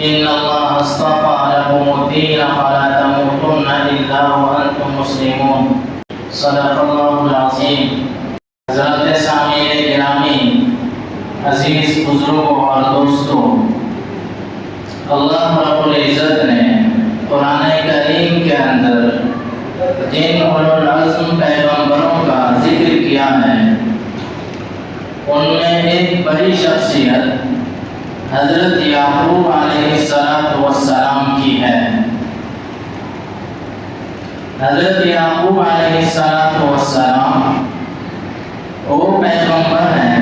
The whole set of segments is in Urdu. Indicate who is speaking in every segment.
Speaker 1: إن الله اصطفى لكم الدين فلا تموتن إلا وأنتم مسلمون صدق الله العظيم۔ حضرت سامعین گرامی، عزیز بزرگوں اور دوستوں، اللہ رب العزت نے قرآن کریم کے اندر جن اولو العزم پیغمبروں کا ذکر کیا ہے ان میں ایک بڑی شخصیت حضرت یعقوب علیہ السلام کی ہے۔ حضرت یعقوب علیہ السلام وہ پیغمبر ہیں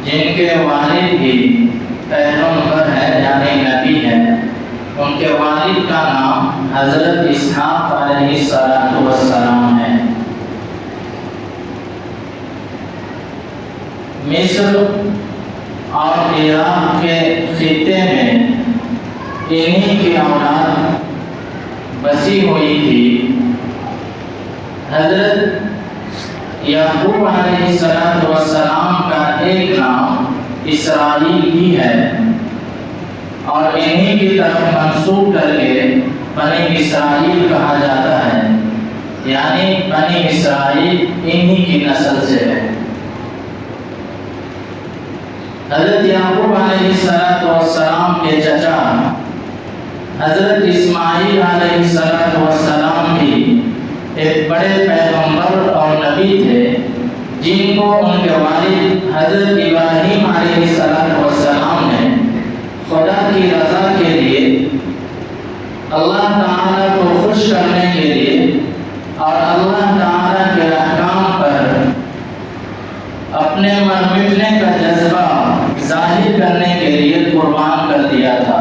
Speaker 1: جن کے والد بھی پیغمبر ہے یعنی نبی ہے۔ ان کے والد کا نام حضرت اسحاق علیہ السلام ہے۔ مصر اور عراق کے خطے میں انہی کی اولاد بسی ہوئی تھی۔ حضرت یعقوب علیہ السلام کا ایک نام اسرائیل بھی ہے اور انہی کی طرف منسوب کر کے بنی اسرائیل کہا جاتا ہے، یعنی بنی اسرائیل انہی کی نسل سے ہے۔ حضرت یعقوب علیہ السلام کے چچا حضرت اسماعیل علیہ السلام بھی ایک بڑے پیغمبر اور نبی تھے جن کو ان کے والد حضرت ابراہیم علیہ السلام نے خدا کی رضا کے لیے، اللہ تعالیٰ کو خوش کرنے کے لیے اور اللہ تعالیٰ کے احکام پر اپنے مر مٹنے کا جذبہ ظاہر کرنے کے لیے قربان کر دیا تھا۔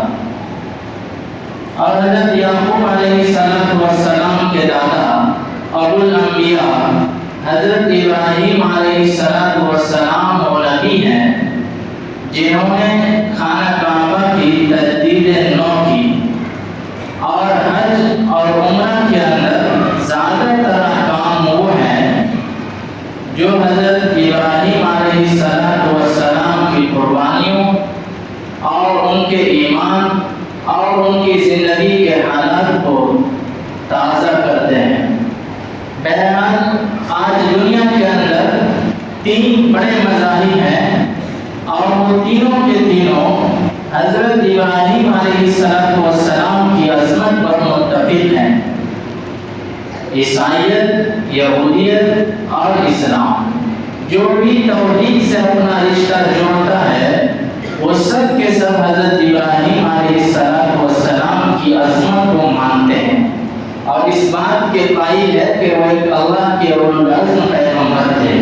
Speaker 1: اور حضرت یعقوب علیہ السلام کے دادا ابو الانبیاء حضرت ابراہیم علیہ السلام وہ نبی ہیں جنہوں نے خانہ کعبہ کی تجدید نو کی اور حج اور عمرہ کے اندر زیادہ تر احکام وہ ہیں جو حضرت ابراہیم علیہ السلام کی قربانیوں اور ان کے ایمان اور ان کی زندگی کے حالات کو تازہ کرتے ہیں۔ بہرحال آج دنیا کے اندر 3 بڑے مذاہب ہیں اور وہ تینوں کے تینوں حضرت ابراہیم علیہ السلام کی عظمت پر متفق ہیں: عیسائیت، یہودیت اور اسلام۔ جو بھی توحید سے اپنا رشتہ جوڑتا ہے وہ سب کے سب حضرت ابراہیم علیہ السلام کی عظمت کو مانتے ہیں اور اس بات کے قائل ہے کہ وہ ایک اللہ کے اولو العزم پیغمبر تھے۔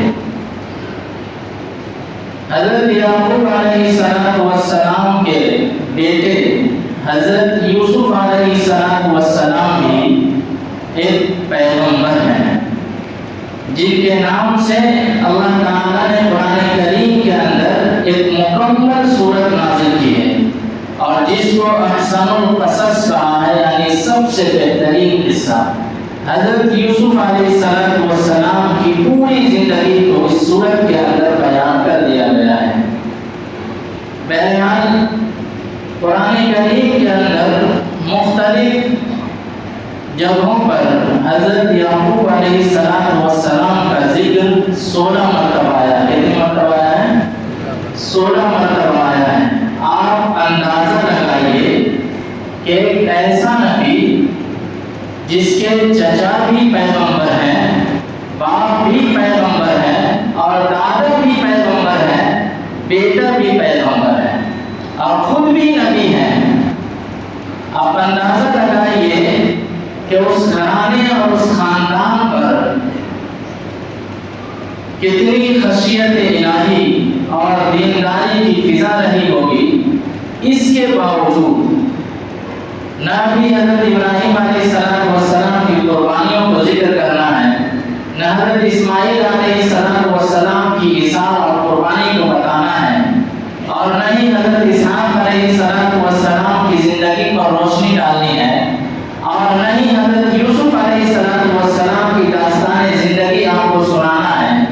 Speaker 1: حضرت یعقوب علیہ السلام کے بیٹے حضرت یوسف علیہ السلام بھی ایک پیغمبر ہیں جن کے نام سے اللہ تعالیٰ نے قرآن کریم کے اندر ایک مکمل سورت نازل کی ہے اور جس کو احسن القصص کہا ہے، یعنی سب سے بہترین قصہ۔ حضرت یوسف علیہ السلام کی پوری زندگی کو اس سورت کے اندر بیان کر دیا گیا ہے۔ بہرحال قرآن کریم کے اندر مختلف جگہوں پر حضرت یعقوب علیہ السلام کا ذکر 16 مرتبہ آیا ہے۔ کتنی مرتبہ آیا ہے؟ 16 مرتبہ آیا ہے۔ آپ اندازہ لگائیے کہ ایک ایسا نبی جس کے چچا بھی پیغمبر ہیں، باپ بھی پیغمبر ہیں اور دادا بھی پیغمبر ہیں، بیٹا بھی پیغمبر ہے اور خود بھی نبی ہیں۔ آپ اندازہ لگائیے کہ اس گھرانے اور اس خاندان پر کتنی خشیت الہی اور دینداری کی فضا رہی ہوگی۔ اس کے باوجود نہ بھی حضرت ابراہیم علیہ السلام کی قربانیوں کو ذکر کرنا ہے، نہ حضرت اسماعیل علیہ السلام کی عیسیٰ اور قربانی کو بتانا ہے، اور نہ ہی حضرت اسحاق علیہ السلام کی زندگی پر روشنی ڈالنی ہے، اور نہ ہی حضرت یوسف علیہ السلام کی داستان زندگی آپ کو سنانا ہے۔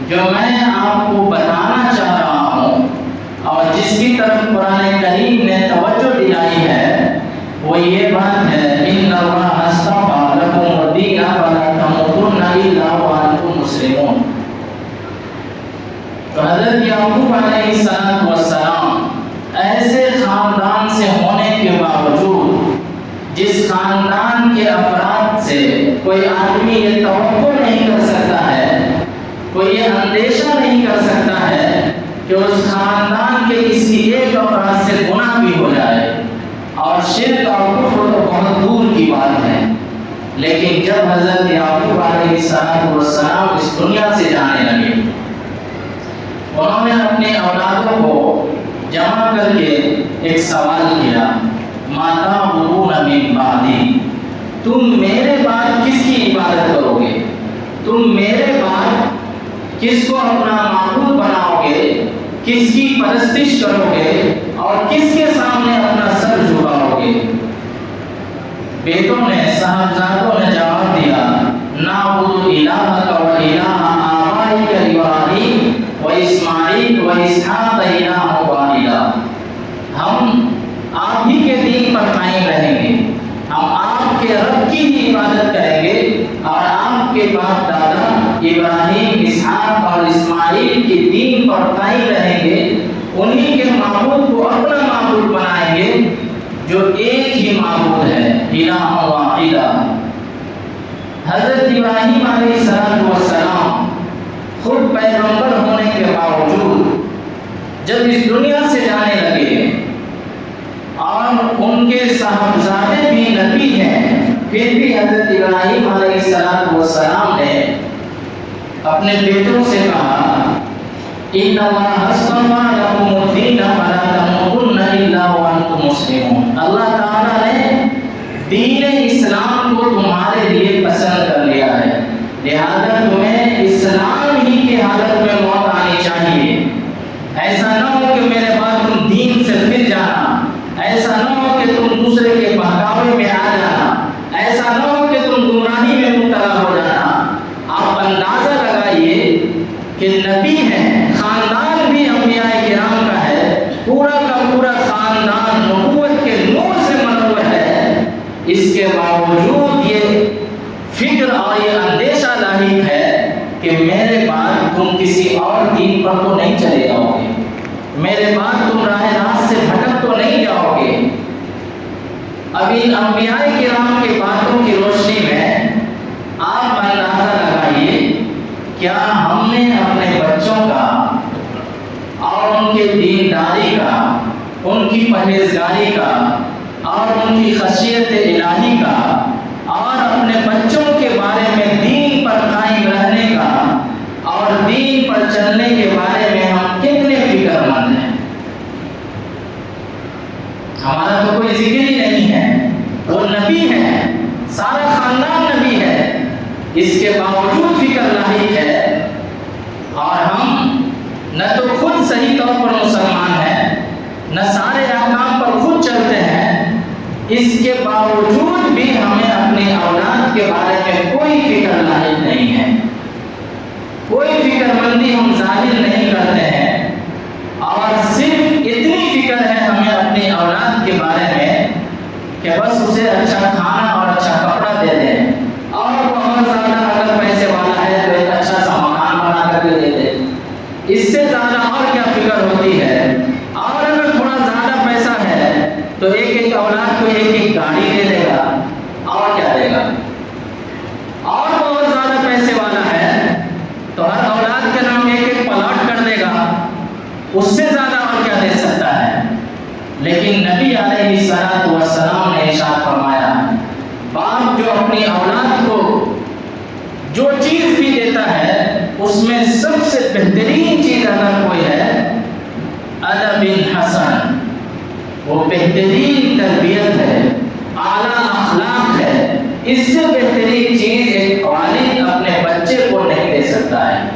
Speaker 1: جو میں آپ کو بتانا چاہ رہا ہوں اور جس کی طرف قرآن کریم نے توجہ دلائی ہے وہ یہ بات ہے ان اللہ اصطفیٰ لکم الدین فلا تموتن الا وانتم مسلمون۔ تو حضرت یعقوب علیہ السلام ایسے خاندان سے ہونے کے باوجود جس خاندان کے افراد سے کوئی آدمی یہ توقع نہیں کر سکتا ہے، کوئی یہ اندیشہ نہیں کر سکتا ہے کہ اس خاندان کے کسی ایک افراد سے گناہ بھی ہو جائے، اور شرک اور کفر تو بہت دور کی بات ہے، لیکن جب حضرت یعقوب علیہ السلام اس دنیا سے جانے لگے، انہوں نے اپنے اولادوں کو جمع کر کے ایک سوال کیا، ما تعبدون من بعدی، تم میرے بعد کس کی عبادت کرو گے؟ تم میرے بعد کس کو اپنا معبود بناؤ گے؟ کس کی پرستش کرو گے اور کس کے سامنے اپنا سر جھکاؤ گے؟ بیٹوں نے، صاحبزادوں نے جواب دیا، نعبد الہک و الہ آبائک ابراہیم و اسماعیل و اسحاق الہ واحدا، ہم آپ ہی کے دین پر قائم رہیں گے، ہم آپ کے رب کی ہی عبادت کریں گے اور آپ کے باپ دادا ابراہیم، اسحاق اور اسماعیل کے دین پر قائم رہیں گے، انہی کے معبود کو اپنا معبود بنائیں گے جو ایک ہی معبود ہے، الہ واحدہ۔ حضرت ابراہیم علیہ السلام خود پیغمبر ہونے کے باوجود جب اس دنیا سے جانے لگے اور ان کے صاحبزادے بھی نبی ہیں، پھر بھی حضرت ابراہیم علیہ السلام نے اپنے بیٹوں سے کہا، ان اللہ اصطفیٰ لکم الدین فلا تموتن الا وانتم مسلمون، اللہ تعالیٰ نے دین اسلام کو تمہارے لیے پسند کر لیا ہے، لہذا تمہیں اسلام ہی کی حالت میں موت آنی چاہیے۔ ایسا نہ ہو کہ میرے بعد تم دین سے پھر جانا، ایسا نہ ہو کہ تم دوسرے کے بہکاوے میں آ جانا، ایسا نہ ہو کہ تم گمراہی میں مبتلا ہو جانا۔ آپ اندازہ لگائیے کہ نبی ہیں، خاندان بھی انبیاء کرام کا ہے، پورا کا پورا خاندان نبوت کے نور سے منور ہے، اس کے باوجود یہ فکر اور یہ اندیشہ لاحق ہے کہ میرے بعد تم کسی اور دین پر تو نہیں چلے جاؤ گے، میرے بعد تم راہ راست سے بھٹک تو نہیں جاؤ گے۔ اب ان انبیاء کرام کی باتوں کی روشنی میں آپ اندازہ لگائیے، کیا ہم نے اپنے بچوں کا اور ان کے دینداری کا، ان کی پرہیزگاری کا اور ان کی خشیت الہی کا اور اپنے بچوں کے بارے میں دین پر قائم رہنے کا اور دین پر چلنے کے بارے میں ہم کتنے فکر مند ہیں؟ ہمارا تو کوئی ذکر ہی نہیں ہے، وہ نبی ہے، سارا خاندان نبی ہے، اس کے باوجود فکر لاحق ہے، اور ہم نہ تو خود صحیح طور پر مسلمان ہیں، نہ سارے احکام پر خود چلتے ہیں، اس کے باوجود بھی ہمیں اپنی اولاد کے بارے میں کوئی فکر لاحق نہیں ہے، کوئی فکر مندی ہم ظاہر نہیں کرتے ہیں، اور صرف اتنی فکر ہے ہمیں اپنی اولاد کے بارے میں کہ بس اسے اچھا کھانا اور اچھا کپڑا دے دیں، اور بہت زیادہ اگر پیسے والا ہے تو ایک اچھا سا مکان بنا کر کے دے دیں، اس سے زیادہ اور کیا فکر ہوتی ہے؟ اور اگر تھوڑا زیادہ پیسہ ہے تو ایک اولاد کو ایک گاڑی دے دے گا، اور کیا دے گا؟ اور بہت زیادہ پیسے والا ہے تو ہر اولاد کے نام ایک پلاٹ کر دے گا، اس سے زیادہ اور کیا دے سکتا ہے؟ لیکن نبی علیہ السلام نے ارشاد فرمایا، باپ جو اپنی اولاد کو جو چیز بھی دیتا ہے اس میں سب سے بہترین چیز اگر کوئی ہے ادب حسن، وہ بہترین تربیت ہے، اعلیٰ اخلاق ہے، اس سے بہترین چیز ایک والد اپنے بچے کو نہیں دے سکتا ہے۔